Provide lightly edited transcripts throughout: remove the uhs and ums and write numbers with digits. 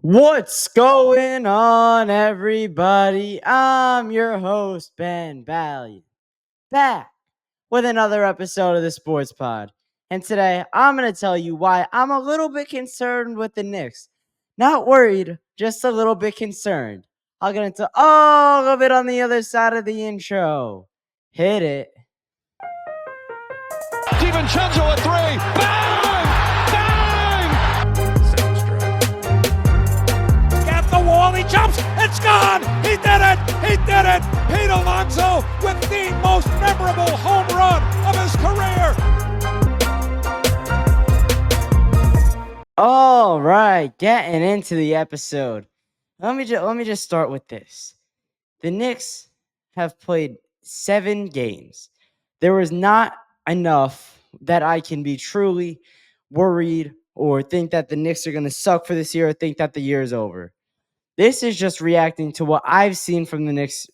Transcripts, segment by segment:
What's going on, everybody? I'm your host, Ben Bally, back with another episode of the Sports Pod. And today, I'm going to tell you why I'm a little bit concerned with the Knicks. Not worried, just a little bit concerned. I'll get into all of it on the other side of the intro. Hit it. DiVincenzo a three. Bang! Bang! Got the wall. He jumps. It's gone. He did it. He did it. Pete Alonso with the most memorable home run of his career. All right, getting into the episode. Let me just start with this. The Knicks have played 7 games. There was not enough that I can be truly worried or think that the Knicks are going to suck for this year or think that the year is over. This is just reacting to what I've seen from the Knicks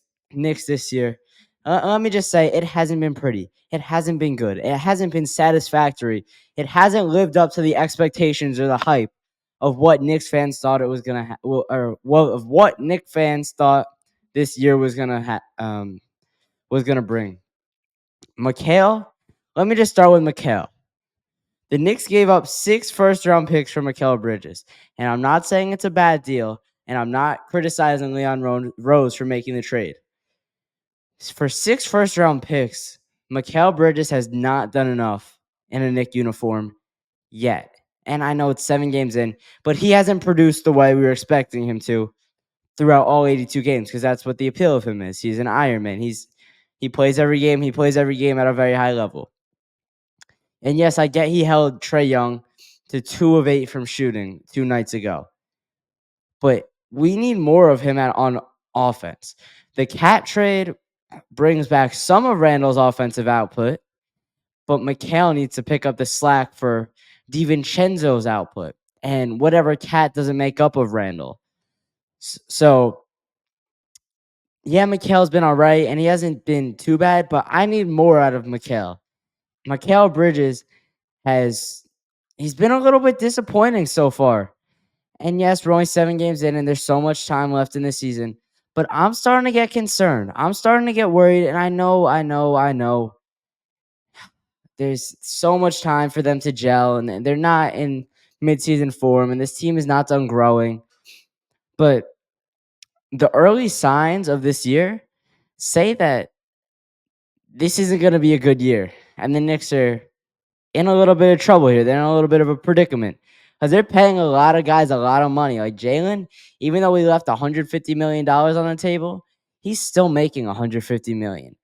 this year. Let me just say, it hasn't been pretty. It hasn't been good. It hasn't been satisfactory. It hasn't lived up to the expectations or the hype of what Knicks fans thought it was gonna of what Knicks fans thought this year was gonna bring. Mikal, let me just start with Mikal. The Knicks gave up 6 first-round picks for Mikal Bridges, and I'm not saying it's a bad deal, and I'm not criticizing Leon Rose for making the trade. For 6 first-round picks, Mikal Bridges has not done enough in a Knick uniform yet. And I know it's 7 games in, but he hasn't produced the way we were expecting him to throughout all 82 games, because that's what the appeal of him is. He's an Ironman. He plays every game. He plays every game at a very high level. And yes, I get he held Trae Young to 2 of 8 from shooting 2 nights ago. But we need more of him on offense. The Cat trade brings back some of Randall's offensive output, but Mikal needs to pick up the slack for DiVincenzo's output and whatever Cat doesn't make up of Randall. So, yeah, Mikal's been all right, and he hasn't been too bad, but I need more out of Mikal. Mikal Bridges he's been a little bit disappointing so far. And yes, we're only 7 games in, and there's so much time left in the season. But I'm starting to get concerned. I'm starting to get worried, and I know. There's so much time for them to gel, and they're not in midseason form, and this team is not done growing. But the early signs of this year say that this isn't going to be a good year, and the Knicks are in a little bit of trouble here. They're in a little bit of a predicament because they're paying a lot of guys a lot of money. Like Jalen, even though we left $150 million on the table, he's still making $150 million.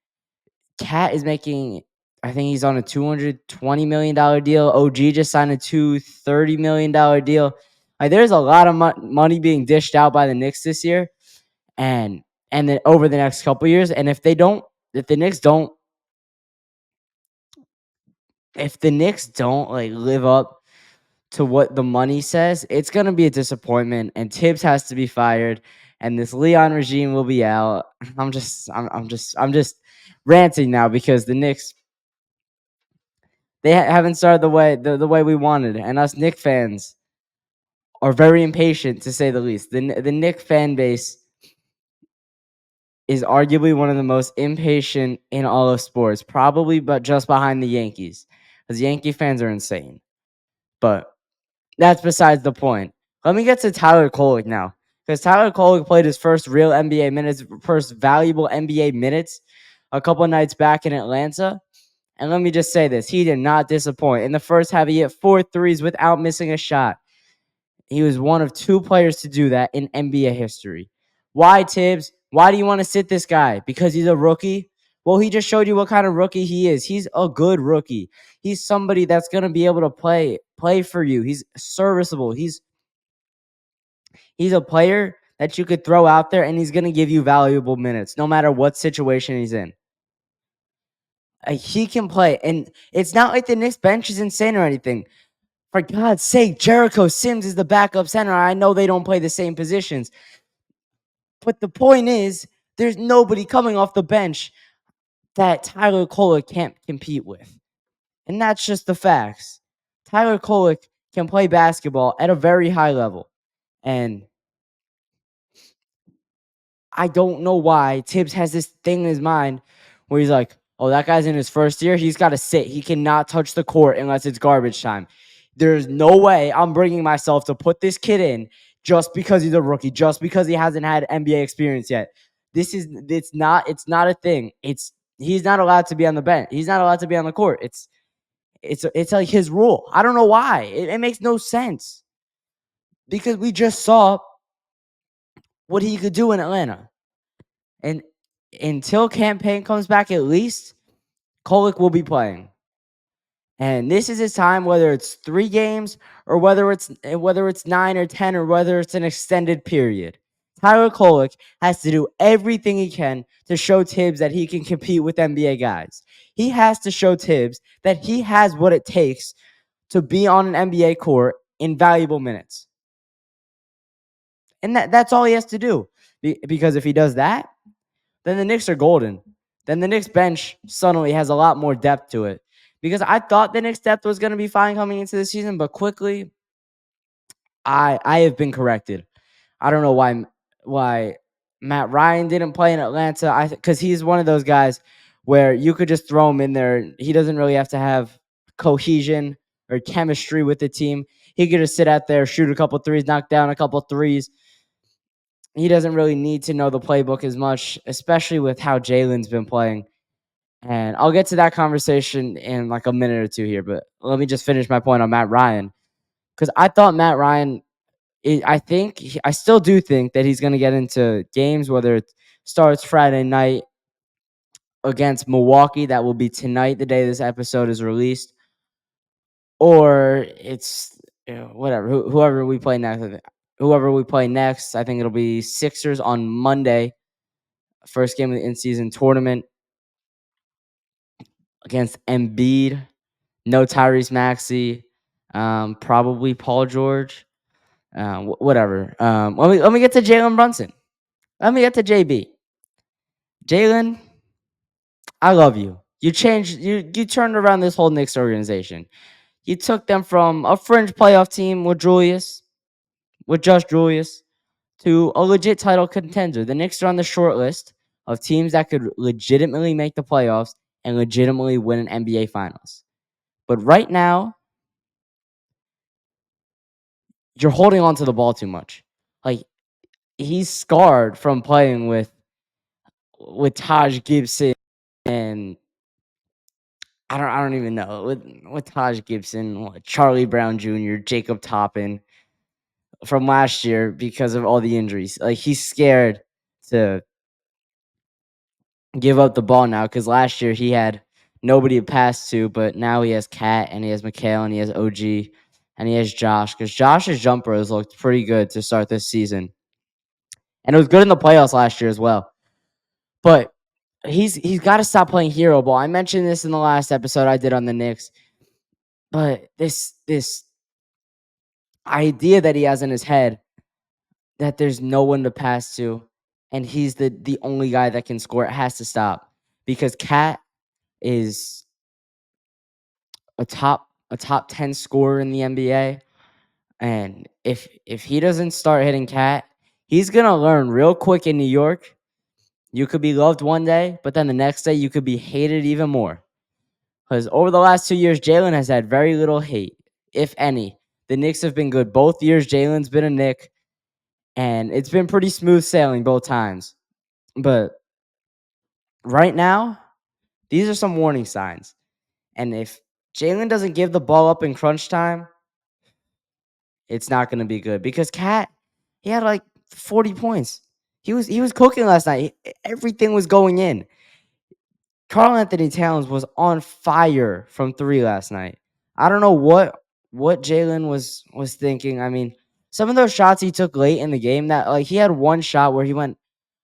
Cat is making, I think he's on a $220 million deal. OG just signed a $230 million deal. Like, there's a lot of money being dished out by the Knicks this year, and then over the next couple years. And if the Knicks don't like live up to what the money says, it's gonna be a disappointment, and Tibbs has to be fired, and this Leon regime will be out. I'm just ranting now because the Knicks, they haven't started the way we wanted, and us Knick fans are very impatient, to say the least. The Knick fan base is arguably one of the most impatient in all of sports, probably, but just behind the Yankees, because Yankee fans are insane. But that's besides the point. Let me get to Tyler Kolek now, because Tyler Kolek played his first real NBA minutes, first valuable NBA minutes, a couple nights back in Atlanta. And let me just say this. He did not disappoint. In the first half, he hit 4 threes without missing a shot. He was one of 2 players to do that in NBA history. Why, Tibbs? Why do you want to sit this guy? Because he's a rookie? Well, he just showed you what kind of rookie he is. He's a good rookie. He's somebody that's going to be able to play for you. He's serviceable. He's a player that you could throw out there, and he's going to give you valuable minutes no matter what situation he's in. He can play, and it's not like the Knicks bench is insane or anything. For God's sake, Jericho Sims is the backup center. I know they don't play the same positions, but the point is, there's nobody coming off the bench that Tyler Kolek can't compete with. And that's just the facts. Tyler Kolek can play basketball at a very high level. And I don't know why Tibbs has this thing in his mind where he's like, oh, that guy's in his first year. He's got to sit. He cannot touch the court unless it's garbage time. There's no way I'm bringing myself to put this kid in just because he's a rookie, just because he hasn't had NBA experience yet. It's not a thing. He's not allowed to be on the bench. He's not allowed to be on the court. It's like his rule. I don't know why. It makes no sense because we just saw what he could do in Atlanta. And until campaign comes back, at least Kolek will be playing. And this is his time, whether it's 3 games or whether it's 9 or 10 or whether it's an extended period. Tyler Kolek has to do everything he can to show Tibbs that he can compete with NBA guys. He has to show Tibbs that he has what it takes to be on an NBA court in valuable minutes. And that's all he has to do. Because if he does that, then the Knicks are golden. Then the Knicks bench suddenly has a lot more depth to it. Because I thought the Knicks depth was going to be fine coming into the season, but quickly, I have been corrected. I don't know why Matt Ryan didn't play in Atlanta. Because he's one of those guys where you could just throw him in there. He doesn't really have to have cohesion or chemistry with the team. He could just sit out there, shoot a couple threes, knock down a couple threes. He doesn't really need to know the playbook as much, especially with how Jalen's been playing. And I'll get to that conversation in like a minute or two here, but let me just finish my point on Matt Ryan. Because I thought Matt Ryan, I still do think that he's going to get into games, whether it starts Friday night against Milwaukee, that will be tonight, the day this episode is released, or it's whatever, whoever we play next. Whoever we play next, I think it'll be Sixers on Monday, first game of the in-season tournament against Embiid. No Tyrese Maxey, probably Paul George, whatever. Let me get to Jalen Brunson. Let me get to JB. Jalen, I love you. You turned around this whole Knicks organization. You took them from a fringe playoff team with just Julius, to a legit title contender. The Knicks are on the short list of teams that could legitimately make the playoffs and legitimately win an NBA Finals. But right now, you're holding on to the ball too much. Like, he's scarred from playing with Taj Gibson and I don't even know with Taj Gibson, Charlie Brown Jr., Jacob Toppin from last year because of all the injuries. Like, he's scared to give up the ball now because last year he had nobody to pass to, but now he has Cat and he has McHale and he has OG and he has Josh because Josh's jumper has looked pretty good to start this season. And it was good in the playoffs last year as well. But he's got to stop playing hero ball. I mentioned this in the last episode I did on the Knicks. But this idea that he has in his head that there's no one to pass to and he's the only guy that can score, it has to stop. Because Cat is a top 10 scorer in the NBA. And if he doesn't start hitting Cat, he's gonna learn real quick in New York. You could be loved one day, but then the next day you could be hated even more. Because over the last 2 years, Jalen has had very little hate, if any. The Knicks have been good both years. Jalen's been a Knick, and it's been pretty smooth sailing both times. But right now, these are some warning signs. And if Jalen doesn't give the ball up in crunch time, it's not going to be good. Because Cat, he had like 40 points. He was cooking last night. Everything was going in. Karl Anthony Towns was on fire from 3 last night. I don't know what Jalen was thinking. I mean, some of those shots he took late in the game, that like he had one shot where he went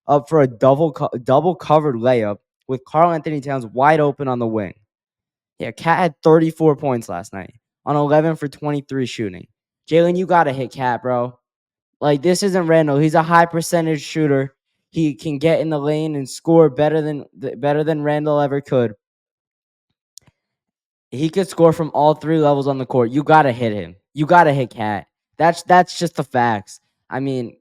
up for a double covered layup with Karl Anthony Towns wide open on the wing. Yeah, Cat had 34 points last night on 11 for 23 shooting. Jalen, you got to hit Cat, bro. Like, this isn't Randall. He's a high percentage shooter. He can get in the lane and score better than Randall ever could. He could score from all 3 levels on the court. You got to hit him. You got to hit Cat. That's just the facts. I mean,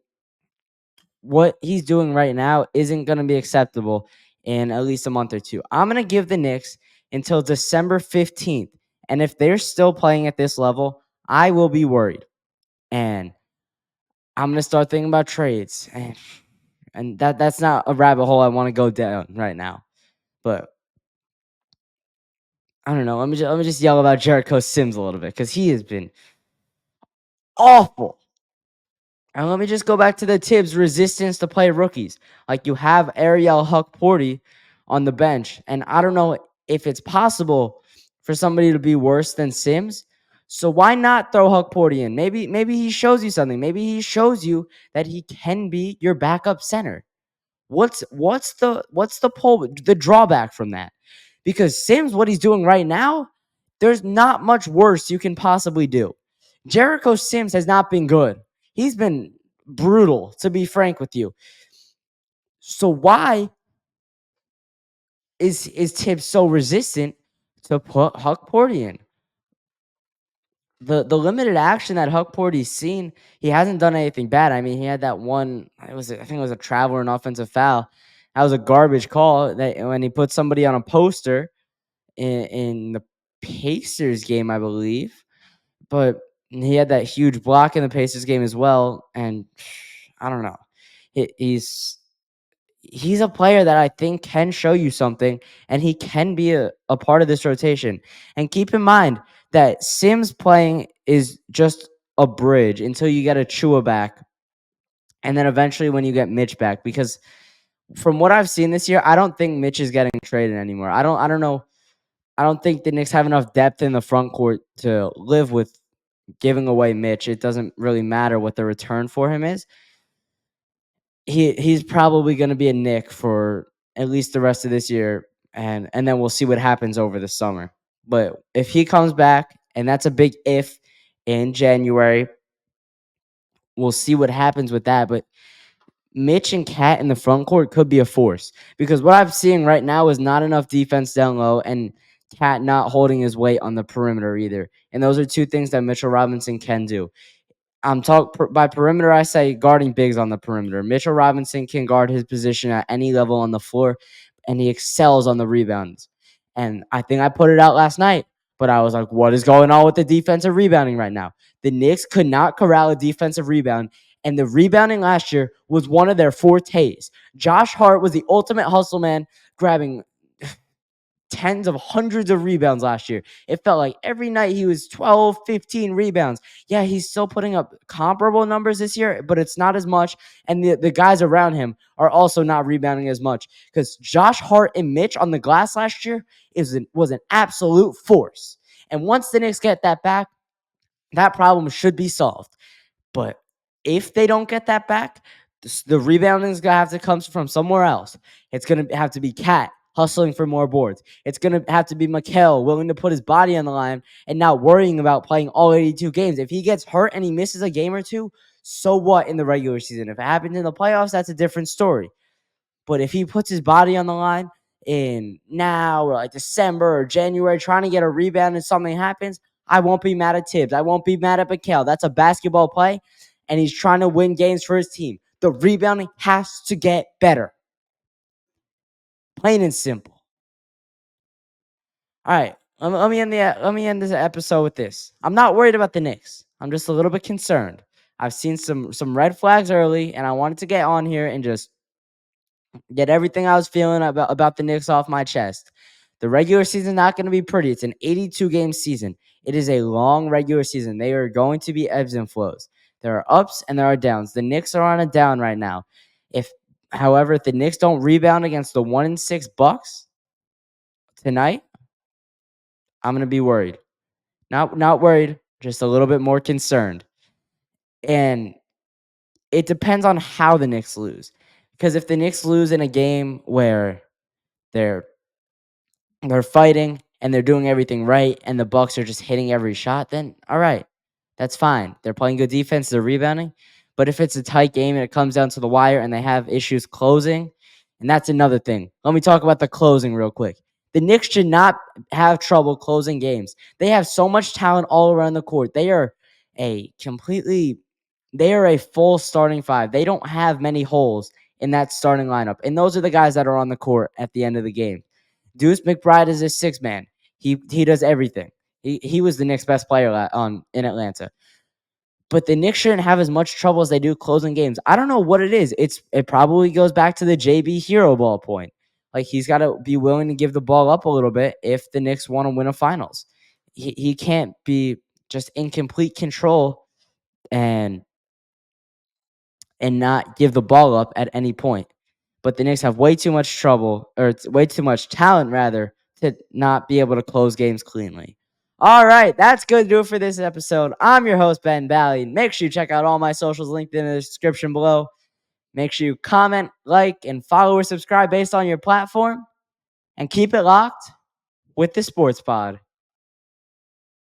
what he's doing right now isn't going to be acceptable in at least a month or two. I'm going to give the Knicks until December 15th. And if they're still playing at this level, I will be worried. And I'm going to start thinking about trades. And that's not a rabbit hole I want to go down right now. But I don't know. Let me just yell about Jericho Sims a little bit because he has been awful. And let me just go back to the Tibbs resistance to play rookies. Like you have Ariel Huckporty on the bench, and I don't know if it's possible for somebody to be worse than Sims. So why not throw Huckporty in? Maybe he shows you something. Maybe he shows you that he can be your backup center. The drawback from that? Because Sims, what he's doing right now, there's not much worse you can possibly do. Jericho Sims has not been good. He's been brutal, to be frank with you. So why is Tibbs so resistant to put Huckporty in? The limited action that Huckporty's seen, he hasn't done anything bad. I mean, he had that one. I think it was a travel or an offensive foul. That was a garbage call. That when he put somebody on a poster in the Pacers game, I believe. But he had that huge block in the Pacers game as well. And I don't know. He's a player that I think can show you something, and he can be a part of this rotation. And keep in mind that Sims playing is just a bridge until you get a Chua back, and then eventually when you get Mitch back. Because from what I've seen this year, I don't think Mitch is getting traded anymore. I don't know. I don't think the Knicks have enough depth in the front court to live with giving away Mitch. It doesn't really matter what the return for him is. He's probably going to be a Knick for at least the rest of this year, and then we'll see what happens over the summer. But if he comes back, and that's a big if in January, we'll see what happens with that. But Mitch and Cat in the front court could be a force because what I'm seeing right now is not enough defense down low, and Cat not holding his weight on the perimeter either. And those are two things that Mitchell Robinson can do. By perimeter, I say guarding bigs on the perimeter. Mitchell Robinson can guard his position at any level on the floor, and he excels on the rebounds. And I think I put it out last night, but I was like, what is going on with the defensive rebounding right now? The Knicks could not corral a defensive rebound, and the rebounding last year was one of their fortes. Josh Hart was the ultimate hustle man, grabbing tens of hundreds of rebounds last year. It felt like every night he was 12, 15 rebounds. Yeah, he's still putting up comparable numbers this year, but it's not as much. And the guys around him are also not rebounding as much because Josh Hart and Mitch on the glass last year was an absolute force. And once the Knicks get that back, that problem should be solved. But if they don't get that back, the rebounding is going to have to come from somewhere else. It's going to have to be Cat hustling for more boards. It's going to have to be Mikal willing to put his body on the line and not worrying about playing all 82 games. If he gets hurt and he misses a game or two, so what in the regular season? If it happens in the playoffs, that's a different story. But if he puts his body on the line in now or like December or January trying to get a rebound and something happens, I won't be mad at Tibbs. I won't be mad at Mikal. That's a basketball play, and he's trying to win games for his team. The rebounding has to get better. Plain and simple. All right, let me end this episode with this. I'm not worried about the Knicks. I'm just a little bit concerned. I've seen some red flags early, and I wanted to get on here and just get everything I was feeling about the Knicks off my chest. The regular season is not going to be pretty. It's an 82-game season. It is a long regular season. They are going to be ebbs and flows. There are ups and there are downs. The Knicks are on a down right now. However, if the Knicks don't rebound against the 1-6 Bucks tonight, I'm going to be worried. Not worried, just a little bit more concerned. And it depends on how the Knicks lose. Because if the Knicks lose in a game where they're fighting and they're doing everything right and the Bucks are just hitting every shot, then all right, that's fine. They're playing good defense, they're rebounding. But if it's a tight game and it comes down to the wire and they have issues closing, and that's another thing. Let me talk about the closing real quick. The Knicks should not have trouble closing games. They have so much talent all around the court. They are a completely They are a full starting five. They don't have many holes in that starting lineup. And those are the guys that are on the court at the end of the game. Deuce McBride is a six man. He does everything. He was the Knicks' best player in Atlanta. But the Knicks shouldn't have as much trouble as they do closing games. I don't know what it is. It probably goes back to the JB hero ball point. Like, he's got to be willing to give the ball up a little bit if the Knicks want to win a finals. He can't be just in complete control and not give the ball up at any point. But the Knicks have way too much trouble, or it's way too much talent, rather, to not be able to close games cleanly. All right, that's good to do it for this episode. I'm your host, Ben Bally. Make sure you check out all my socials linked in the description below. Make sure you comment, like, and follow or subscribe based on your platform. And keep it locked with the Sports Pod.